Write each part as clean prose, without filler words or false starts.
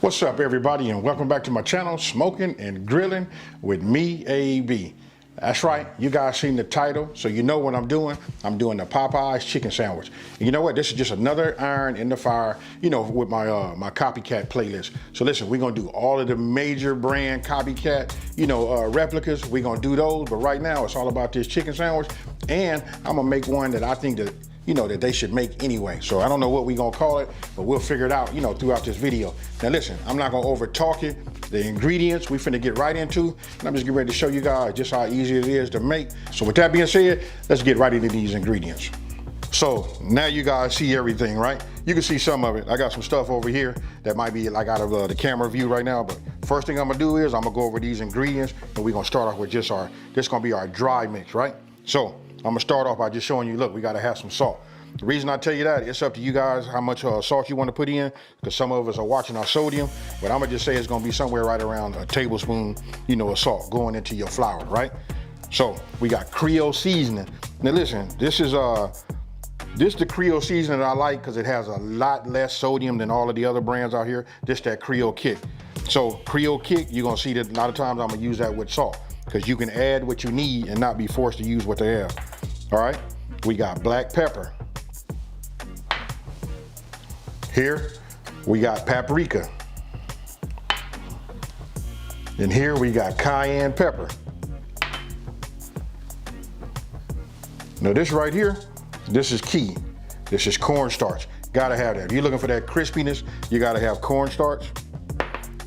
What's up, everybody, and welcome back to my channel, Smoking and Grilling with me, AB. That's right, you guys seen the title, so you know what I'm doing. I'm doing the Popeyes chicken sandwich. And you know what? This is just another iron in the fire, you know, with my my Copycat playlist. So listen, we're gonna do all of the major brand Copycat, you know, replicas. We're gonna do those, but right now it's all about this chicken sandwich, and I'm gonna make one that I think that that they should make anyway. So I don't know what we're gonna call it, but we'll figure it out, throughout this video. Now listen, I'm not gonna over talk it. The ingredients we finna get right into, and I'm just getting ready to show you guys just how easy it is to make. So with that being said, let's get right into these ingredients. So now you guys see everything, right? You can see some of it. I got some stuff over here that might be like out of the camera view right now, but first thing I'm gonna do is I'm gonna go over these ingredients, and we're gonna start off with just this gonna be our dry mix, right? So I'm gonna start off by just showing you, look, we gotta have some salt. The reason I tell you that, it's up to you guys how much salt you want to put in, because some of us are watching our sodium, but I'm gonna just say it's gonna be somewhere right around a tablespoon, of salt going into your flour, right? So we got Creole seasoning. Now listen, this is the Creole seasoning that I like because it has a lot less sodium than all of the other brands out here. This that Creole kick. So Creole kick, you're gonna see that a lot of times I'm gonna use that with salt, because you can add what you need and not be forced to use what they have. All right, we got black pepper. Here we got paprika. And here we got cayenne pepper. Now this right here, this is key. This is cornstarch. Gotta have that. If you're looking for that crispiness, you gotta have cornstarch.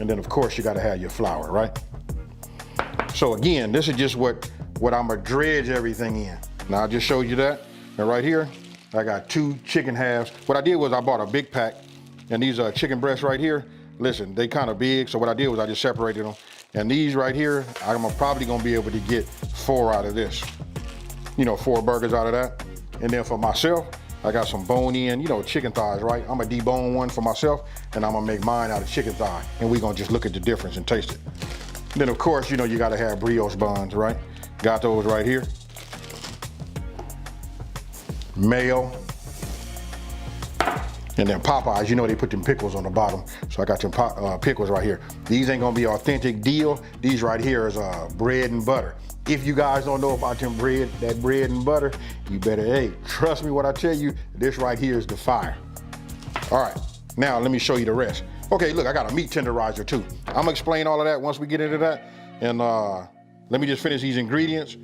And then of course you gotta have your flour, right? So again, this is just what I'm gonna dredge everything in. Now I just showed you that. And right here, I got 2 chicken halves. What I did was I bought a big pack, and these chicken breasts right here, listen, they kind of big. So what I did was I just separated them. And these right here, I'm probably gonna be able to get 4 out of this. 4 burgers out of that. And then for myself, I got some bone-in, chicken thighs, right? I'm gonna debone one for myself, and I'm gonna make mine out of chicken thigh. And we're gonna just look at the difference and taste it. And then of course, you gotta have brioche buns, right? Got those right here. Mayo, and then Popeyes, they put them pickles on the bottom. So I got them pickles right here. These ain't gonna be authentic deal. These right here is bread and butter. If you guys don't know about that bread and butter, you better, hey, trust me what I tell you, this right here is the fire. All right, now let me show you the rest. Okay, look, I got a meat tenderizer too. I'm gonna explain all of that once we get into that. And let me just finish these ingredients.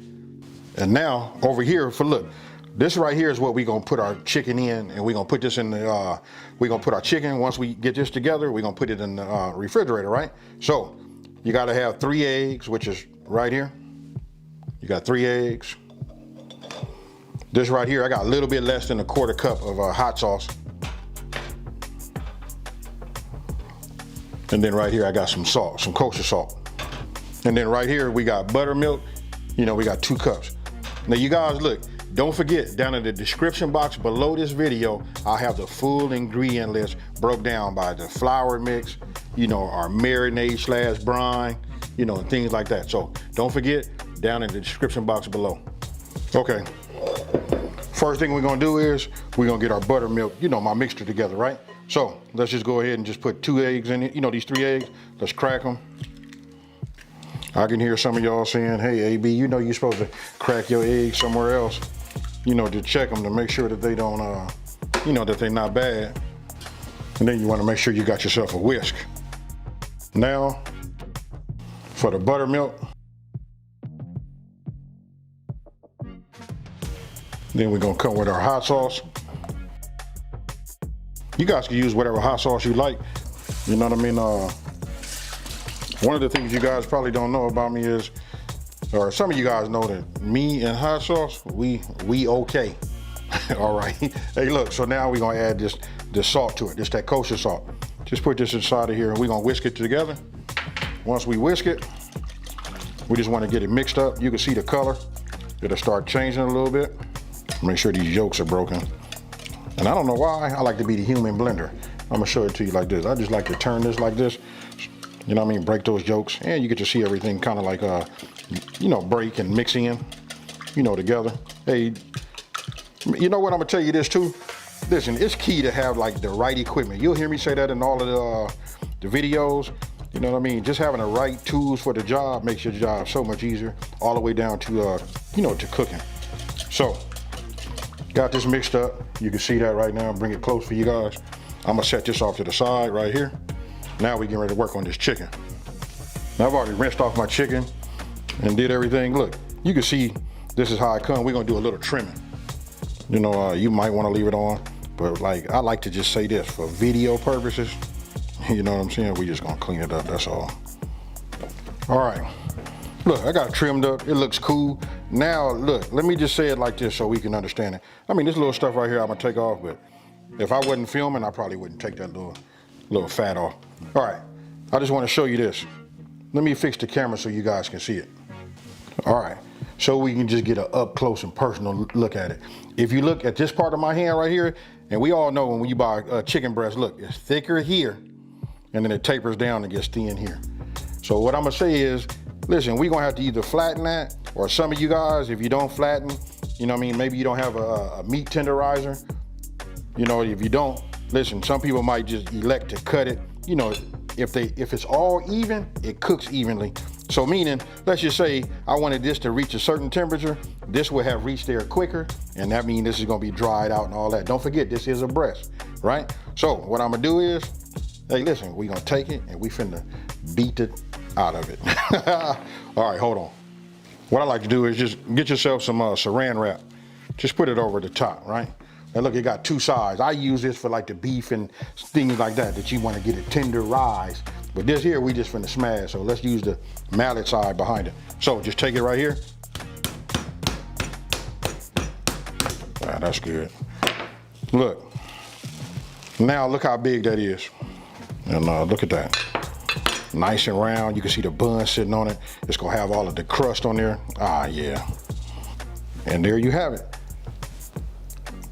And now over here, look, this right here is what we're gonna put our chicken in, and we're gonna put this in the, we're gonna put our chicken, once we get this together, we're gonna put it in the refrigerator, right? So you gotta have 3 eggs, which is right here. You got 3 eggs. This right here, I got a little bit less than a 1/4 cup of hot sauce. And then right here, I got some salt, some kosher salt. And then right here, we got buttermilk. We got 2 cups. Now you guys, look, don't forget, down in the description box below this video, I'll have the full ingredient list broke down by the flour mix, our marinade / brine, and things like that. So don't forget, down in the description box below. Okay, first thing we're gonna do is we're gonna get our buttermilk, my mixture together, right? So let's just go ahead and just put 2 eggs in it, these 3 eggs, let's crack them. I can hear some of y'all saying, hey, AB, you're supposed to crack your eggs somewhere else, to check them to make sure that they don't, that they're not bad. And then you want to make sure you got yourself a whisk. Now, for the buttermilk, then we're gonna come with our hot sauce. You guys can use whatever hot sauce you like, you know what I mean? One of the things you guys probably don't know about me is, or some of you guys know that me and hot sauce, we okay. All right. Hey, look, so now we're gonna add this salt to it, just that kosher salt. Just put this inside of here and we're gonna whisk it together. Once we whisk it, we just wanna get it mixed up. You can see the color. It'll start changing a little bit. Make sure these yolks are broken. And I don't know why, I like to be the human blender. I'm gonna show it to you like this. I just like to turn this like this. You know what I mean? Break those yolks, and you get to see everything kind of like, break and mix in, together. Hey, you know what? I'm gonna tell you this too. Listen, it's key to have like the right equipment. You'll hear me say that in all of the the videos. You know what I mean? Just having the right tools for the job makes your job so much easier, all the way down to, you know, to cooking. So, got this mixed up. You can see that right now. Bring it close for you guys. I'm gonna set this off to the side right here. Now we getting ready to work on this chicken. Now I've already rinsed off my chicken and did everything. Look, you can see this is how it comes. We're gonna do a little trimming. You know, you might wanna leave it on, but like, I like to just say this, for video purposes, you know what I'm saying? We just gonna clean it up, that's all. All right, look, I got it trimmed up. It looks cool. Now, look, let me just say it like this so we can understand it. I mean, this little stuff right here I'm gonna take off, but if I wasn't filming, I probably wouldn't take that little fat off. All right, I just wanna show you this. Let me fix the camera so you guys can see it. All right, so we can just get an up close and personal look at it. If you look at this part of my hand right here, and we all know when you buy a chicken breast, look, it's thicker here, and then it tapers down and gets thin here. So what I'm gonna say is, listen, we're gonna have to either flatten that, or some of you guys, if you don't flatten, you know what I mean, maybe you don't have a meat tenderizer. You know, if you don't, listen, some people might just elect to cut it. You know, if it's all even, it cooks evenly. So meaning, let's just say I wanted this to reach a certain temperature, this will have reached there quicker, and that means this is gonna be dried out and all that. Don't forget, this is a breast, right? So what I'm gonna do is, hey, listen, we gonna take it and we finna beat it out of it. All right, hold on. What I like to do is just get yourself some saran wrap. Just put it over the top, right? And look, it got two sides. I use this for like the beef and things like that you want to get it tenderized. But this here, we just finna smash. So let's use the mallet side behind it. So just take it right here. Ah, that's good. Look, now look how big that is. And look at that. Nice and round. You can see the bun sitting on it. It's gonna have all of the crust on there. Ah, yeah. And there you have it.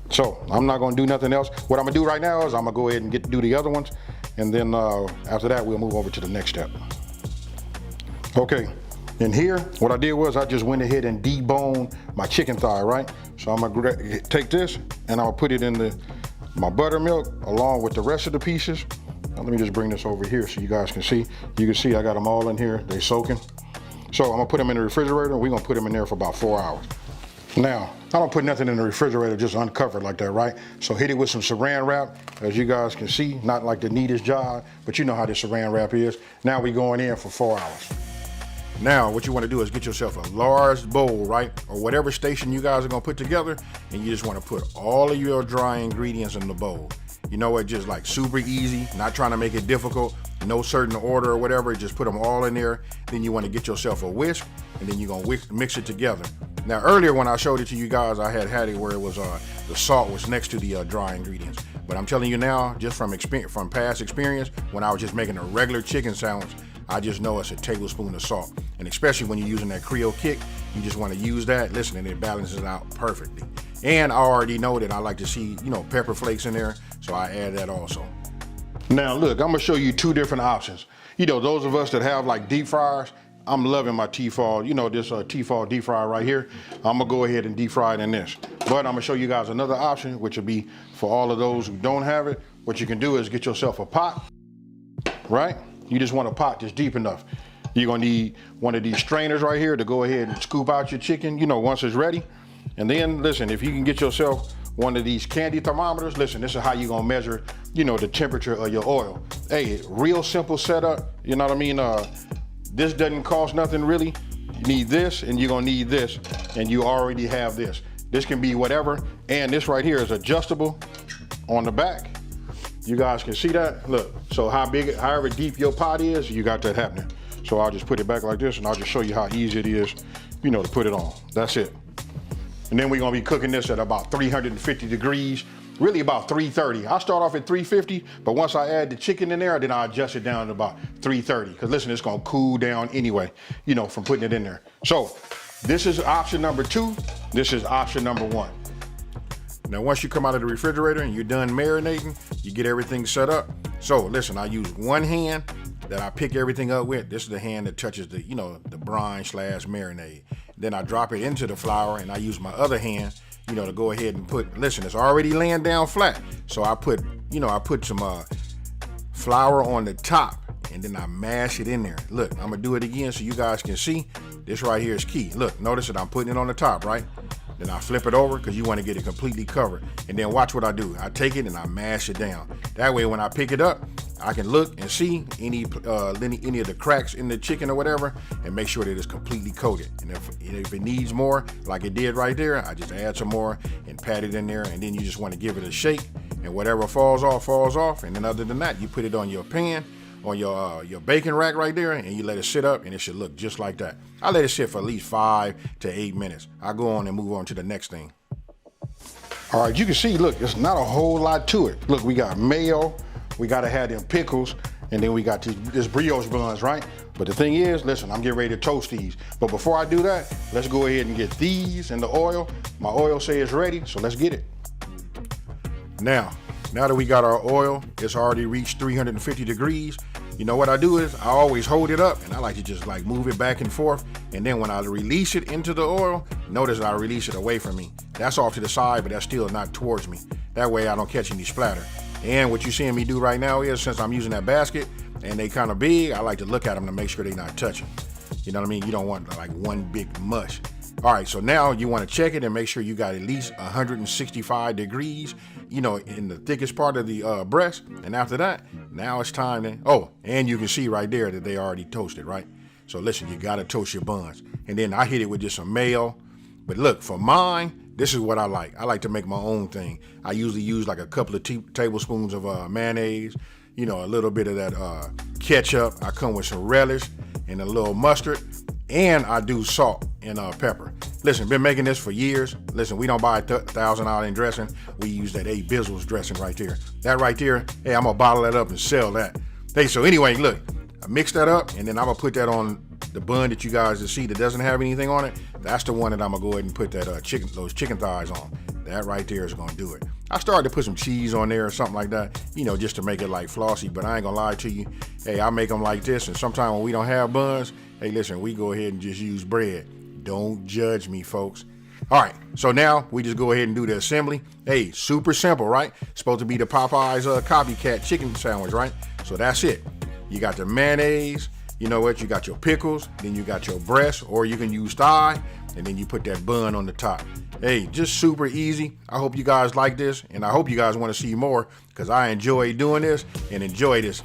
So I'm not gonna do nothing else. What I'm gonna do right now is I'm gonna go ahead and do the other ones. And then after that, we'll move over to the next step. Okay, in here, what I did was I just went ahead and deboned my chicken thigh, right? So I'm gonna take this and I'll put it in my buttermilk along with the rest of the pieces. Now, let me just bring this over here so you guys can see. You can see I got them all in here, they soaking. So I'm gonna put them in the refrigerator and we're gonna put them in there for about 4 hours. Now, I don't put nothing in the refrigerator just uncovered like that, right? So hit it with some saran wrap, as you guys can see, not like the neatest job, but you know how this saran wrap is. Now we going in for 4 hours. Now, what you wanna do is get yourself a large bowl, right? Or whatever station you guys are gonna put together, and you just wanna put all of your dry ingredients in the bowl. You know what, just like super easy, not trying to make it difficult, no certain order or whatever, just put them all in there. Then you wanna get yourself a whisk, and then you're gonna mix it together. Now earlier when I showed it to you guys, I had it where it was the salt was next to the dry ingredients. But I'm telling you now, just from past experience, when I was just making a regular chicken sandwich, I just know it's a tablespoon of salt. And especially when you're using that Creole kick, you just want to use that, listen, and it balances it out perfectly. And I already know that I like to see, you know, pepper flakes in there, so I add that also. Now look, I'm gonna show you two different options. You know, those of us that have like deep fryers, I'm loving my Tefal, you know, this Tefal deep fryer right here. I'm gonna go ahead and deep fry it in this. But I'm gonna show you guys another option, which will be for all of those who don't have it. What you can do is get yourself a pot, right? You just want a pot that's deep enough. You're gonna need one of these strainers right here to go ahead and scoop out your chicken, you know, once it's ready. And then, listen, if you can get yourself one of these candy thermometers, listen, this is how you're gonna measure, you know, the temperature of your oil. Hey, real simple setup, you know what I mean? This doesn't cost nothing really. You need this and you're gonna need this, and you already have this. This can be whatever, and this right here is adjustable on the back. You guys can see that, look. So however deep your pot is, you got that happening. So I'll just put it back like this and I'll just show you how easy it is, you know, to put it on. That's it. And then we're gonna be cooking this at about 350 degrees, really about 330. I start off at 350, but once I add the chicken in there, then I adjust it down to about 330. Because listen, it's gonna cool down anyway, you know, from putting it in there. So this is option number 2. This is option number 1. Now, once you come out of the refrigerator and you're done marinating, you get everything set up. So listen, I use one hand that I pick everything up with. This is the hand that touches the, you know, the brine / marinade. Then I drop it into the flour and I use my other hand, you know, to go ahead and put, listen, it's already laying down flat. So I put, you know, I put some flour on the top and then I mash it in there. Look, I'm gonna do it again so you guys can see. This right here is key. Look, notice that I'm putting it on the top, right? Then I flip it over because you want to get it completely covered. And then watch what I do. I take it and I mash it down. That way when I pick it up, I can look and see any of the cracks in the chicken or whatever, and make sure that it's completely coated. And if it needs more, like it did right there, I just add some more and pat it in there, and then you just want to give it a shake, and whatever falls off. And then other than that, you put it on your pan, on your baking rack right there, and you let it sit up, and it should look just like that. I let it sit for at least 5 to 8 minutes. I go on and move on to the next thing. All right, you can see, look, there's not a whole lot to it. Look, we got mayo, we gotta have them pickles, and then we got this brioche buns, right? But the thing is, listen, I'm getting ready to toast these. But before I do that, let's go ahead and get these in the oil. My oil say it's ready, so let's get it. Now that we got our oil, it's already reached 350 degrees. You know what I do is I always hold it up, and I like to just like move it back and forth. And then when I release it into the oil, notice I release it away from me. That's off to the side, but that's still not towards me. That way I don't catch any splatter. And what you're seeing me do right now is, since I'm using that basket and they kind of big, I like to look at them to make sure they're not touching. You know what I mean? You don't want like one big mush. All right, so now you want to check it and make sure you got at least 165 degrees, you know, in the thickest part of the breast. And after that, now it's time to, oh, and you can see right there that they already toasted, right? So listen, you got to toast your buns. And then I hit it with just some mayo. But look, for mine, this is what I like. I like to make my own thing. I usually use like a couple of tablespoons of mayonnaise, you know, a little bit of that ketchup. I come with some relish and a little mustard. And I do salt and pepper. Listen, been making this for years. Listen, we don't buy $1,000 dressing. We use that A. Bizzle's dressing right there. That right there, hey, I'm gonna bottle that up and sell that. Hey, so anyway, look, I mix that up, and then I'm gonna put that on the bun that you guys see that doesn't have anything on it. That's the one that I'm gonna go ahead and put that those chicken thighs on. That right there is gonna do it. I started to put some cheese on there or something like that, you know, just to make it like flossy, but I ain't gonna lie to you. Hey, I make them like this, and sometimes when we don't have buns, hey, listen, we go ahead and just use bread. Don't judge me, folks. All right, so now we just go ahead and do the assembly. Hey, super simple, right? Supposed to be the Popeyes Copycat chicken sandwich, right? So that's it. You got the mayonnaise, you know what? You got your pickles, then you got your breast, or you can use thigh, and then you put that bun on the top. Hey, just super easy. I hope you guys like this, and I hope you guys want to see more, because I enjoy doing this and enjoy this.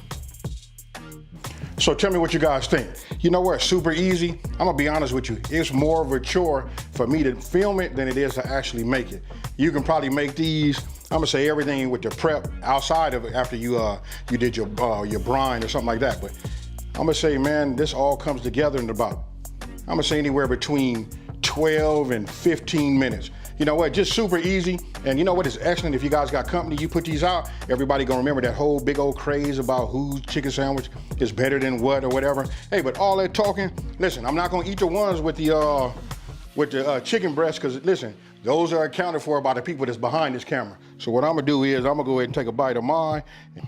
So tell me what you guys think. You know what, super easy. I'm gonna be honest with you. It's more of a chore for me to film it than it is to actually make it. You can probably make these, I'm gonna say everything with the prep outside of it after you did your brine or something like that. But I'm gonna say, man, this all comes together in about, I'm gonna say anywhere between 12 and 15 minutes. You know what, just super easy. And you know what, it's excellent if you guys got company, you put these out, everybody gonna remember that whole big old craze about whose chicken sandwich is better than what or whatever. Hey, but all that talking, listen, I'm not gonna eat the ones with the chicken breast, because listen, those are accounted for by the people that's behind this camera. So what I'm gonna do is I'm gonna go ahead and take a bite of mine.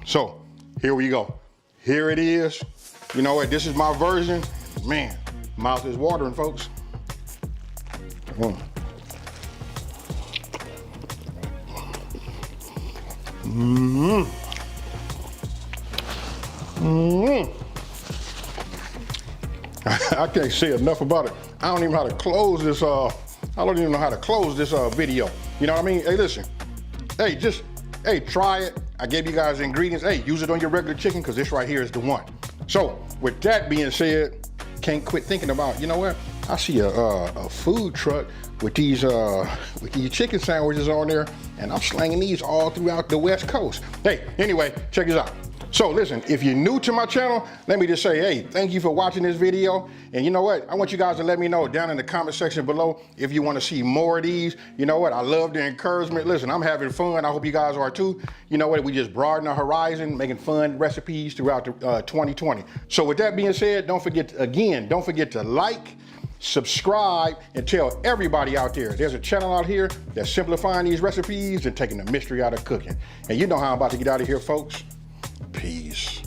So here we go. Here it is. You know what, this is my version. Man, mouth is watering, folks. I can't say enough about it. I don't even know how to close this. I don't even know how to close this video. You know what I mean? Hey, listen. Hey, hey, try it. I gave you guys the ingredients. Hey, use it on your regular chicken, because this right here is the one. So with that being said, can't quit thinking about, you know what? I see a food truck with these chicken sandwiches on there, and I'm slanging these all throughout the West Coast. Hey, anyway, check this out. So listen, if you're new to my channel, let me just say, hey, thank you for watching this video. And you know what? I want you guys to let me know down in the comment section below if you want to see more of these. You know what? I love the encouragement. Listen, I'm having fun. I hope you guys are too. You know what? We just broaden our horizon, making fun recipes throughout 2020. So with that being said, don't forget to like, subscribe, and tell everybody out there there's a channel out here that's simplifying these recipes and taking the mystery out of cooking. And you know how I'm about to get out of here, folks. Peace.